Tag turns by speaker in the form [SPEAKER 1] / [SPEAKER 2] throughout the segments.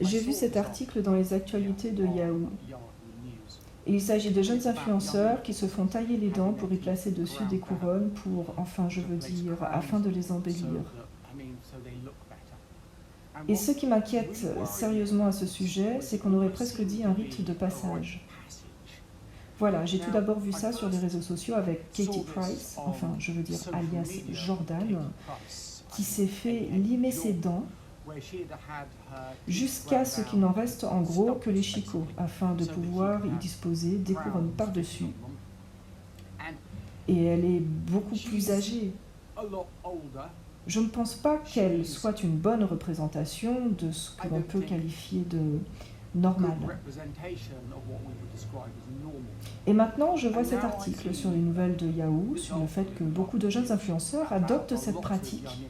[SPEAKER 1] J'ai vu cet article dans les actualités de Yahoo. Et il s'agit de jeunes influenceurs qui se font tailler les dents pour y placer dessus des couronnes pour, enfin je veux dire, afin de les embellir. Et ce qui m'inquiète sérieusement à ce sujet, c'est qu'on aurait presque dit un rite de passage. Voilà, j'ai tout d'abord vu ça sur les réseaux sociaux avec Katie Price, enfin je veux dire alias Jordan, qui s'est fait limer ses dents jusqu'à ce qu'il n'en reste en gros que les chicots, afin de pouvoir y disposer des couronnes par-dessus. Et elle est beaucoup plus âgée. Je ne pense pas qu'elle soit une bonne représentation de ce que l'on peut qualifier de normal. Et maintenant, je vois cet article sur les nouvelles de Yahoo, sur le fait que beaucoup de jeunes influenceurs adoptent cette pratique.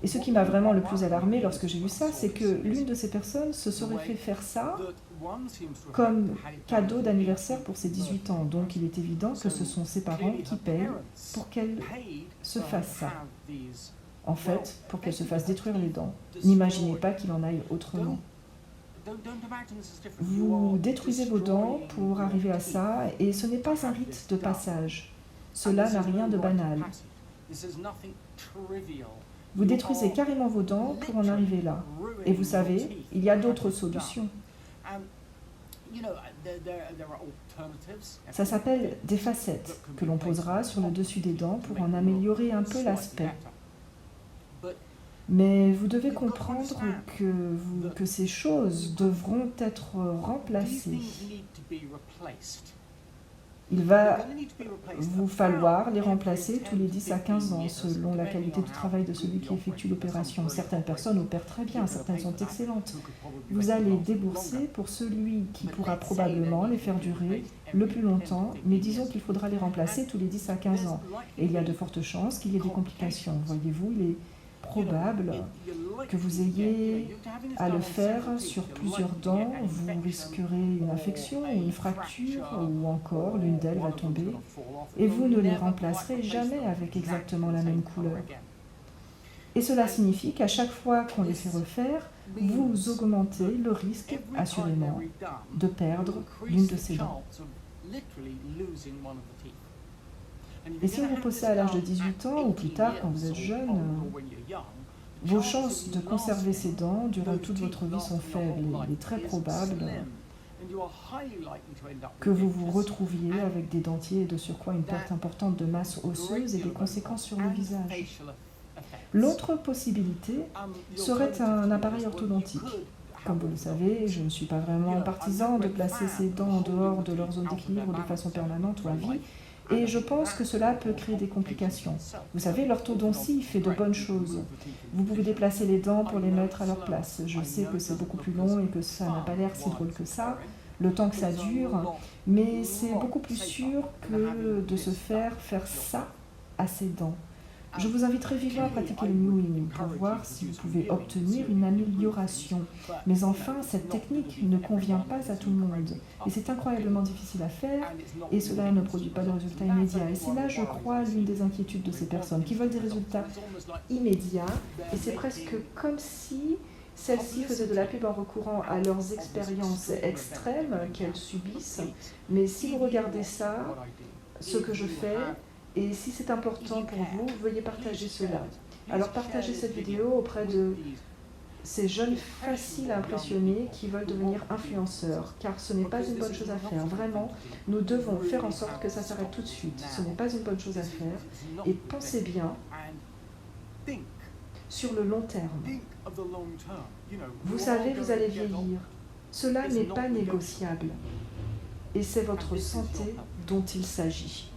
[SPEAKER 1] Et ce qui m'a vraiment le plus alarmé lorsque j'ai vu ça, c'est que l'une de ces personnes se serait fait faire ça comme cadeau d'anniversaire pour ses 18 ans. Donc il est évident que ce sont ses parents qui payent pour qu'elle se fasse ça. En fait, pour qu'elle se fasse détruire les dents. N'imaginez pas qu'il en aille autrement. Vous détruisez vos dents pour arriver à ça, et ce n'est pas un rite de passage. Cela n'a rien de banal. Vous détruisez carrément vos dents pour en arriver là. Et vous savez, il y a d'autres solutions. Ça s'appelle des facettes que l'on posera sur le dessus des dents pour en améliorer un peu l'aspect. Mais vous devez comprendre que ces choses devront être remplacées. Il va vous falloir les remplacer tous les 10 à 15 ans, selon la qualité du travail de celui qui effectue l'opération. Certaines personnes opèrent très bien, certaines sont excellentes. Vous allez débourser pour celui qui pourra probablement les faire durer le plus longtemps, mais disons qu'il faudra les remplacer tous les 10 à 15 ans. Et il y a de fortes chances qu'il y ait des complications. Voyez-vous, il est probable que vous ayez à le faire sur plusieurs dents, vous risquerez une infection ou une fracture, ou encore l'une d'elles va tomber, et vous ne les remplacerez jamais avec exactement la même couleur. Et cela signifie qu'à chaque fois qu'on les fait refaire, vous augmentez le risque, assurément, de perdre l'une de ces dents. Et si on vous pose ça à l'âge de 18 ans ou plus tard quand vous êtes jeune, vos chances de conserver ces dents durant toute votre vie sont faibles et il est très probable que vous vous retrouviez avec des dentiers et de surcroît une perte importante de masse osseuse et des conséquences sur le visage. L'autre possibilité serait un appareil orthodontique. Comme vous le savez, je ne suis pas vraiment partisan de placer ces dents en dehors de leur zone d'équilibre de façon permanente ou à vie, et je pense que cela peut créer des complications. Vous savez, l'orthodontie fait de bonnes choses. Vous pouvez déplacer les dents pour les mettre à leur place. Je sais que c'est beaucoup plus long et que ça n'a pas l'air si drôle que ça, le temps que ça dure, mais c'est beaucoup plus sûr que de se faire ça à ses dents. Je vous inviterai vivement à pratiquer le mewing pour voir si vous pouvez obtenir une amélioration. Mais enfin, cette technique ne convient pas à tout le monde. Et c'est incroyablement difficile à faire, et cela ne produit pas de résultats immédiats. Et c'est là, je crois, l'une des inquiétudes de ces personnes, qui veulent des résultats immédiats. Et c'est presque comme si celles-ci faisaient de la pub en recourant à leurs expériences extrêmes qu'elles subissent. Mais si vous regardez ça, ce que je fais, et si c'est important pour vous, veuillez partager cela. Alors partagez cette vidéo auprès de ces jeunes faciles à impressionner qui veulent devenir influenceurs, car ce n'est pas une bonne chose à faire. Vraiment, nous devons faire en sorte que ça s'arrête tout de suite. Ce n'est pas une bonne chose à faire. Et pensez bien sur le long terme. Vous savez, vous allez vieillir. Cela n'est pas négociable. Et c'est votre santé dont il s'agit.